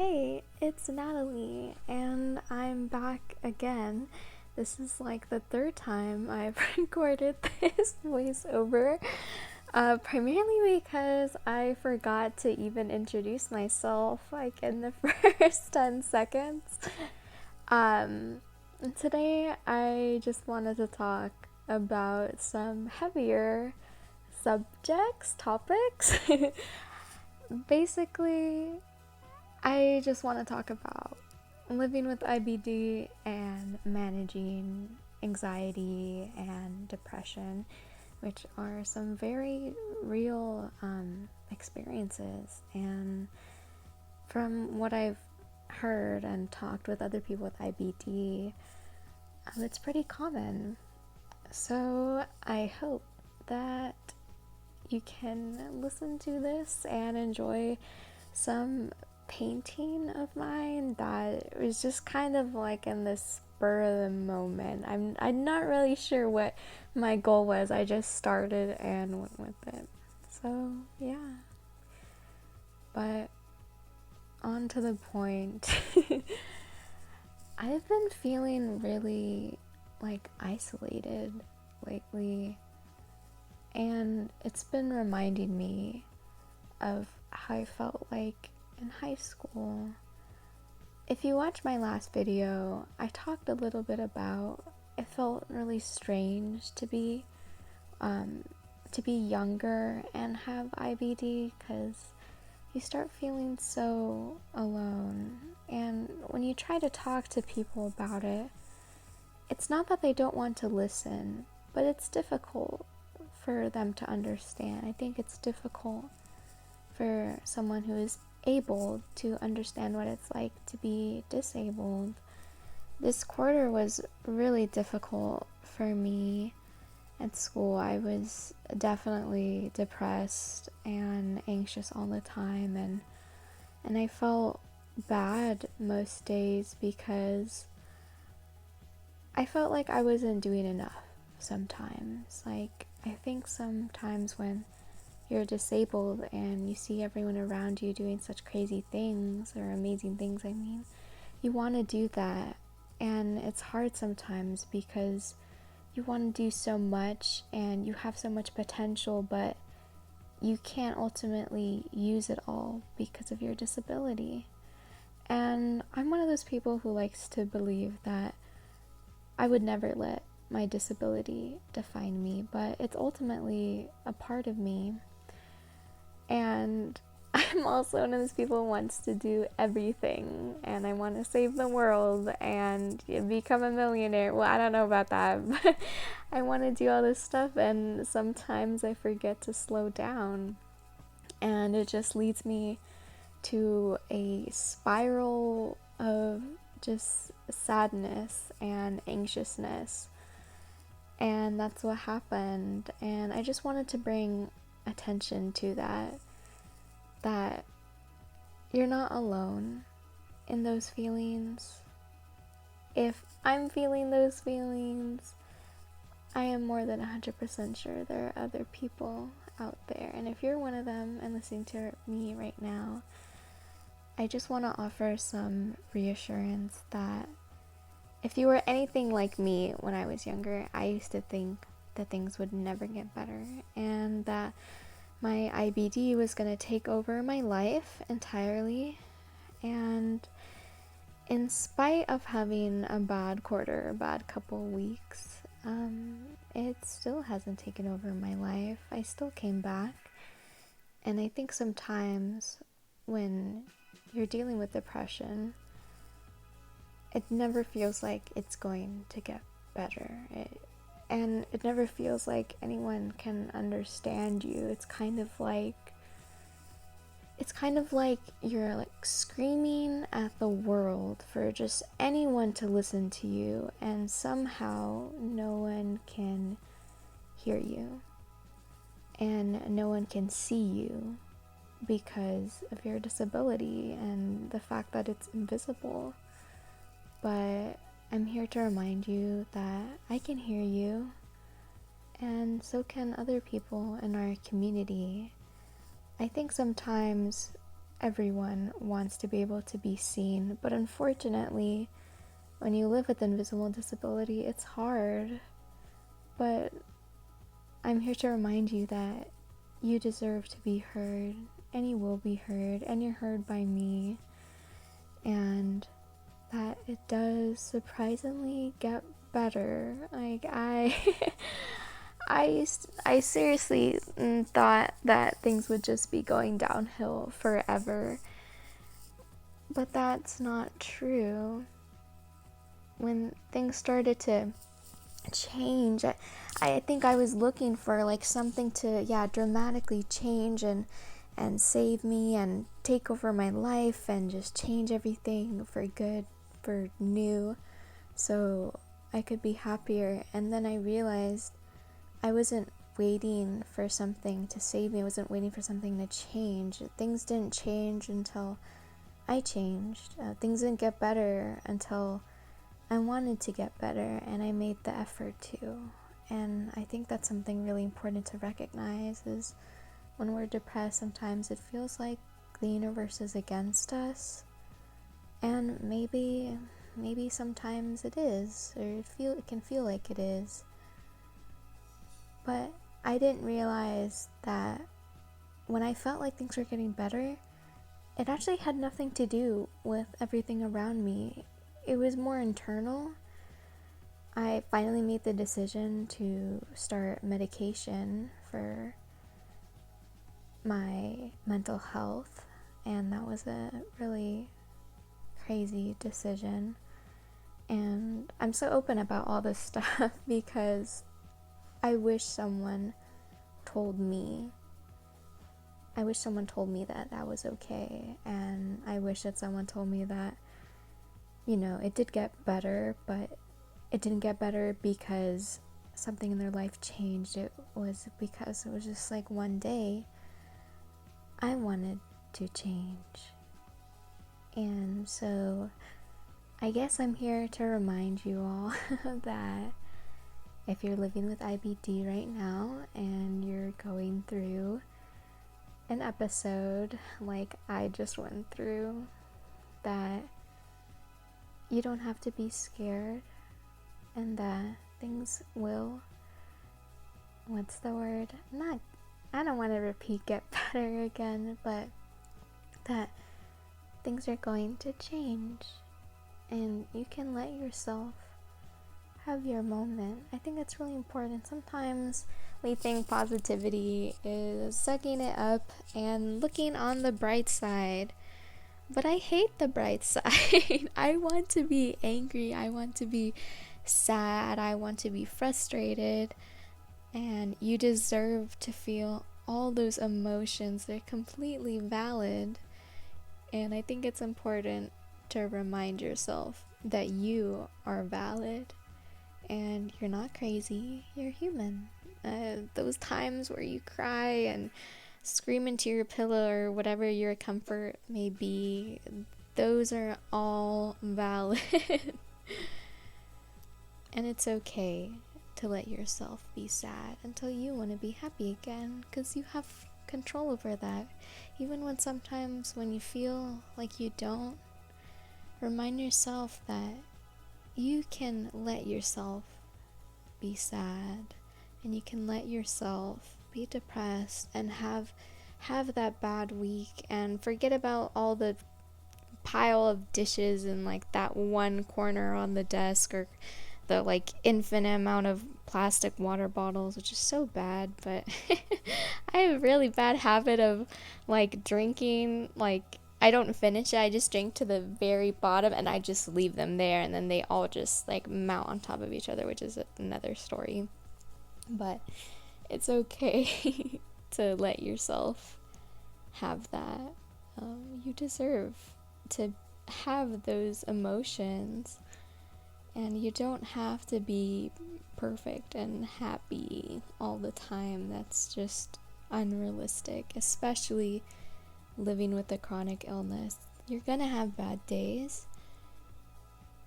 Hey, it's Natalie, and I'm back again. This is like the third time I've recorded this voiceover, primarily because I forgot to even introduce myself like in the first 10 seconds. Um, Today I just wanted to talk about some heavier topics. Basically, I just want to talk about living with IBD and managing anxiety and depression, which are some very real experiences. And from what I've heard and talked with other people with IBD, it's pretty common. So I hope that you can listen to this and enjoy some painting of mine that was just kind of like in the spur of the moment. I'm not really sure what my goal was. I just started and went with it. So yeah. But on to the point. I've been feeling really like isolated lately, and it's been reminding me of how I felt like in high school. If you watch my last video, I talked a little bit about it felt really strange to be younger and have IBD because you start feeling so alone. And when you try to talk to people about it, it's not that they don't want to listen, but it's difficult for them to understand. I think it's difficult for someone who is able to understand what it's like to be disabled. This quarter was really difficult for me at school. I was definitely depressed and anxious all the time, and I felt bad most days because I felt like I wasn't doing enough sometimes. Like, I think sometimes when you're disabled and you see everyone around you doing such crazy things, or amazing things, you want to do that. And it's hard sometimes because you want to do so much and you have so much potential, but you can't ultimately use it all because of your disability. And I'm one of those people who likes to believe that I would never let my disability define me, but it's ultimately a part of me. And I'm also one of those people who wants to do everything, and I want to save the world and become a millionaire. Well, I don't know about that, but I want to do all this stuff, and sometimes I forget to slow down, and it just leads me to a spiral of just sadness and anxiousness. And that's what happened, and I just wanted to bring attention to that you're not alone in those feelings. If I'm feeling those feelings, I am more than 100% sure there are other people out there. And if you're one of them and listening to me right now, I just want to offer some reassurance that if you were anything like me when I was younger, I used to think that things would never get better and that my IBD was going to take over my life entirely. And in spite of having a bad quarter, a bad couple weeks, it still hasn't taken over my life. I still came back. And I think sometimes when you're dealing with depression, it never feels like it's going to get better. And it never feels like anyone can understand you. It's kind of like you're like screaming at the world for just anyone to listen to you, and somehow no one can hear you and no one can see you because of your disability and the fact that it's invisible. But I'm here to remind you that I can hear you, and so can other people in our community. I think sometimes everyone wants to be able to be seen, but unfortunately, when you live with invisible disability, it's hard. But I'm here to remind you that you deserve to be heard, and you will be heard, and you're heard by me, and that it does surprisingly get better. Like, I seriously thought that things would just be going downhill forever, but that's not true. When things started to change, I think I was looking for like something to dramatically change and save me and take over my life and just change everything for good, for new, so I could be happier. And then I realized I wasn't waiting for something to save me. I wasn't waiting for something to change. Things didn't change until I changed. Things didn't get better until I wanted to get better, and I made the effort to. And I think that's something really important to recognize, is when we're depressed, sometimes it feels like the universe is against us. And maybe sometimes it is, or it can feel like it is. But I didn't realize that when I felt like things were getting better, it actually had nothing to do with everything around me. It was more internal. I finally made the decision to start medication for my mental health, and that was a really crazy decision. And I'm so open about all this stuff because I wish someone told me that that was okay, and I wish that someone told me that, it did get better, but it didn't get better because something in their life changed. It was because it was just like one day I wanted to change. And so I guess I'm here to remind you all that if you're living with IBD right now and you're going through an episode like I just went through, that you don't have to be scared, and that things will, I don't want to repeat get better again, but that things are going to change, and you can let yourself have your moment. I think that's really important. Sometimes we think positivity is sucking it up and looking on the bright side, but I hate the bright side. I want to be angry, I want to be sad, I want to be frustrated, and you deserve to feel all those emotions. They're completely valid, and I think it's important to remind yourself that you are valid and you're not crazy, you're human. Those times where you cry and scream into your pillow or whatever your comfort may be, those are all valid. And it's okay to let yourself be sad until you want to be happy again, because you have control over that. Even when sometimes when you feel like you don't, remind yourself that you can let yourself be sad, and you can let yourself be depressed and have that bad week, and forget about all the pile of dishes in like that one corner on the desk, or the like infinite amount of plastic water bottles, which is so bad. But I have a really bad habit of like drinking, like I don't finish it, I just drink to the very bottom and I just leave them there, and then they all just like mount on top of each other, which is another story. But it's okay to let yourself have that. You deserve to have those emotions, and you don't have to be perfect and happy all the time. That's just unrealistic, especially living with a chronic illness. You're gonna have bad days,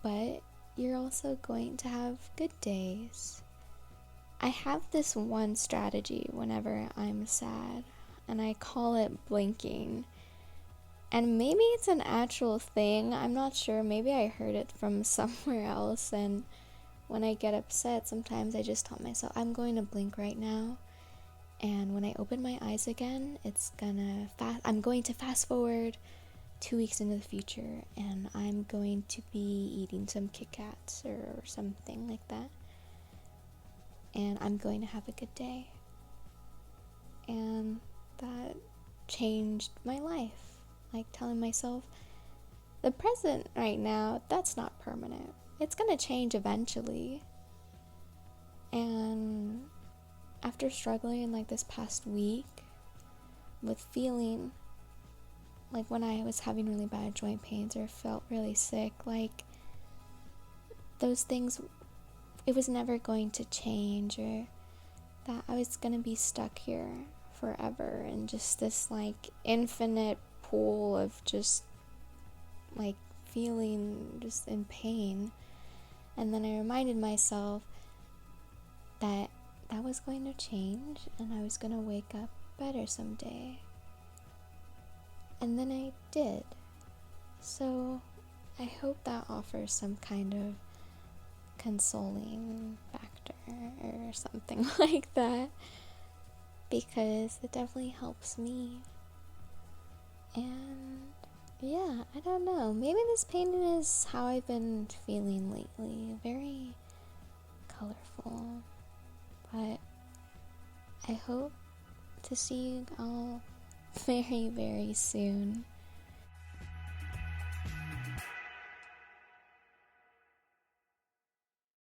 but you're also going to have good days. I have this one strategy whenever I'm sad, and I call it blinking. And maybe it's an actual thing. I'm not sure. Maybe I heard it from somewhere else. And when I get upset, sometimes I just tell myself, I'm going to blink right now. And when I open my eyes again, I'm going to fast forward 2 weeks into the future. And I'm going to be eating some Kit Kats or something like that. And I'm going to have a good day. And that changed my life. Like telling myself, the present right now, that's not permanent. It's gonna change eventually. And after struggling like this past week with feeling like when I was having really bad joint pains or felt really sick, like those things, it was never going to change, or that I was gonna be stuck here forever in just this like infinite pool of just like feeling just in pain. And then I reminded myself that that was going to change and I was going to wake up better someday. And then I did. So I hope that offers some kind of consoling factor or something like that, because it definitely helps me. And yeah, I don't know. Maybe this painting is how I've been feeling lately. Very colorful. But I hope to see you all very, very soon.